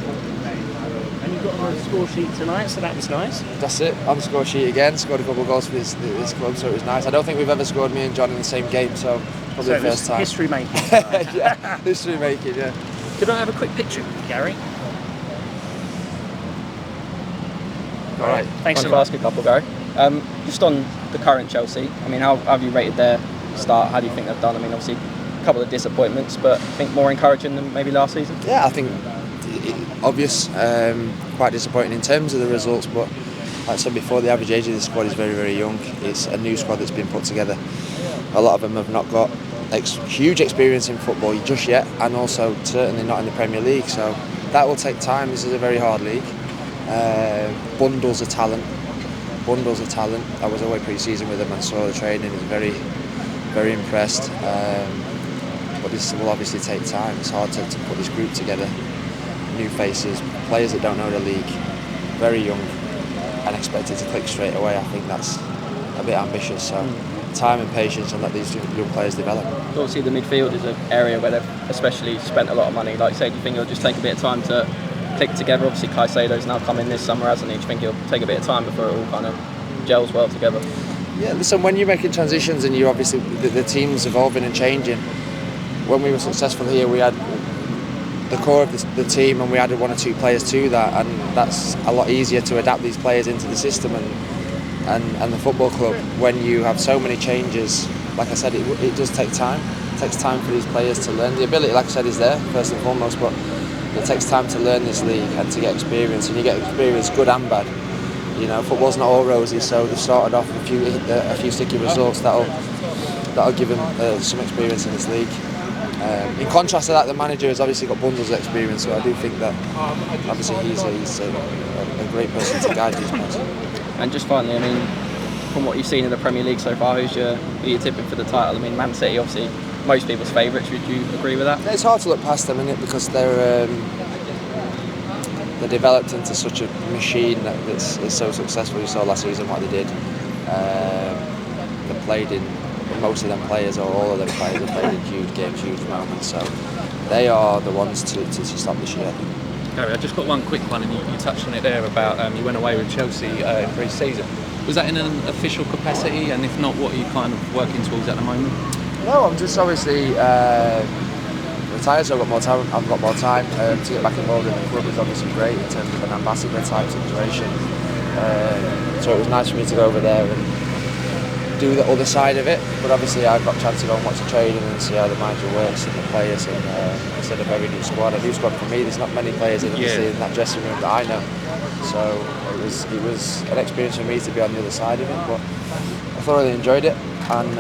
And you got on the score sheet tonight, so that was nice. That's it, on the score sheet again. Scored a couple of goals for this club, so it was nice. I don't think we've ever scored, me and John, in the same game, so probably the first time. History making. Yeah, history making, yeah. Could I have a quick picture of you, Gary? All right. Thanks I so want much. to ask a couple, Gary. Just on the current Chelsea, I mean, how have you rated their start? How do you think they've done? I mean, obviously, a couple of disappointments, but I think more encouraging than maybe last season. Yeah, I think obvious, quite disappointing in terms of the results, but like I said before, the average age of this squad is very, very young. It's a new squad that's been put together. A lot of them have not got huge experience in football just yet, and also certainly not in the Premier League, so that will take time. This is a very hard league. Bundles of talent. I was away pre-season with them and saw the training. I was very, very impressed. But this will obviously take time. It's hard to put this group together. New faces, players that don't know the league, very young, and expected to click straight away. I think that's a bit ambitious. So time and patience, and let these young players develop. Obviously, the midfield is an area where they've especially spent a lot of money. Like you say, do you think it'll just take a bit of time to click together? Obviously, Caicedo's now come in this summer, hasn't he? Do you think it'll take a bit of time before it all kind of gels well together? Yeah, listen, when you're making transitions and you obviously the team's evolving and changing. When we were successful here, we had the core of the team, and we added one or two players to that, and that's a lot easier to adapt these players into the system and the football club. When you have so many changes, like I said, it does take time. It takes time for these players to learn. The ability, like I said, is there first and foremost, but it takes time to learn this league and to get experience, and you get experience, good and bad. You know, football's not all rosy, so they've started off with a few sticky results that'll give them some experience in this league. In contrast to that, the manager has obviously got bundles of experience, so I do think that obviously he's a great person to guide these players. And just finally, I mean, from what you've seen in the Premier League so far, who you're tipping for the title? I mean, Man City, obviously, most people's favourites. Would you agree with that? It's hard to look past them, isn't it? Because they're developed into such a machine that's so successful. You saw last season what they did. They played in. Most of them players, or all of them players, have played in huge games, huge moments. So they are the ones to stop this year. Gary, I just got one quick one, and you touched on it there about you went away with Chelsea in pre-season. Was that in an official capacity? And if not, what are you kind of working towards at the moment? No, I'm just obviously retired, so I've got more time. To get back involved in the club is obviously great in terms of an ambassador type situation. So it was nice for me to go over there and do the other side of it, but obviously I've got a chance to go and watch the training and see how the manager works and the players, and instead of a very new squad, a new squad for me. There's not many players in that dressing room that I know, so it was an experience for me to be on the other side of it. But I thoroughly enjoyed it, and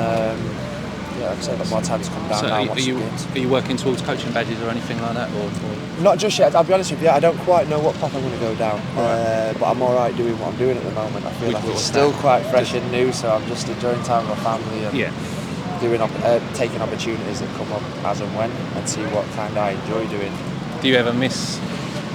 like I said, I've got more time to come down so now and watch the games. Are you working towards coaching badges or anything like that? Or? Not just yet. I'll be honest with you, I don't quite know what path I'm going to go down, but I'm all right doing what I'm doing at the moment. I feel like it's still quite fresh and new, so I'm just enjoying time with my family and taking opportunities that come up as and when, and see what kind I enjoy doing. Do you ever miss,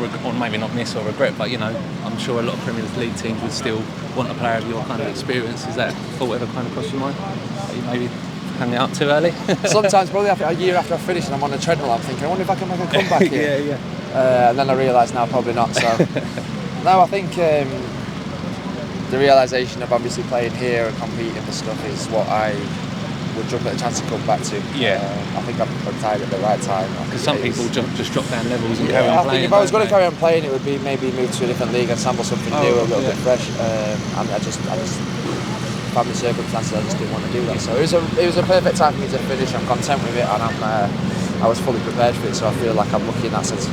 or maybe not miss or regret, but you know, I'm sure a lot of Premier League teams would still want a player of your kind of experience. Is that thought ever kind of crossed your mind? Are you maybe hang it up too early? Sometimes, probably a year after I finish and I'm on the treadmill, I'm thinking, I wonder if I can make a comeback here. And then I realise now probably not. So no, I think the realisation of obviously playing here and competing for stuff is what I would jump at a chance to come back to. I think I'm retired at the right time. Because some people just drop down levels and carry on playing. I think if I was going to carry on playing, it would be maybe move to a different league and sample something new, a little bit fresh. And I just family circumstances, I just didn't want to do that. So it was a perfect time for me to finish. I'm content with it, and I was fully prepared for it. So I feel like I'm lucky in that sense.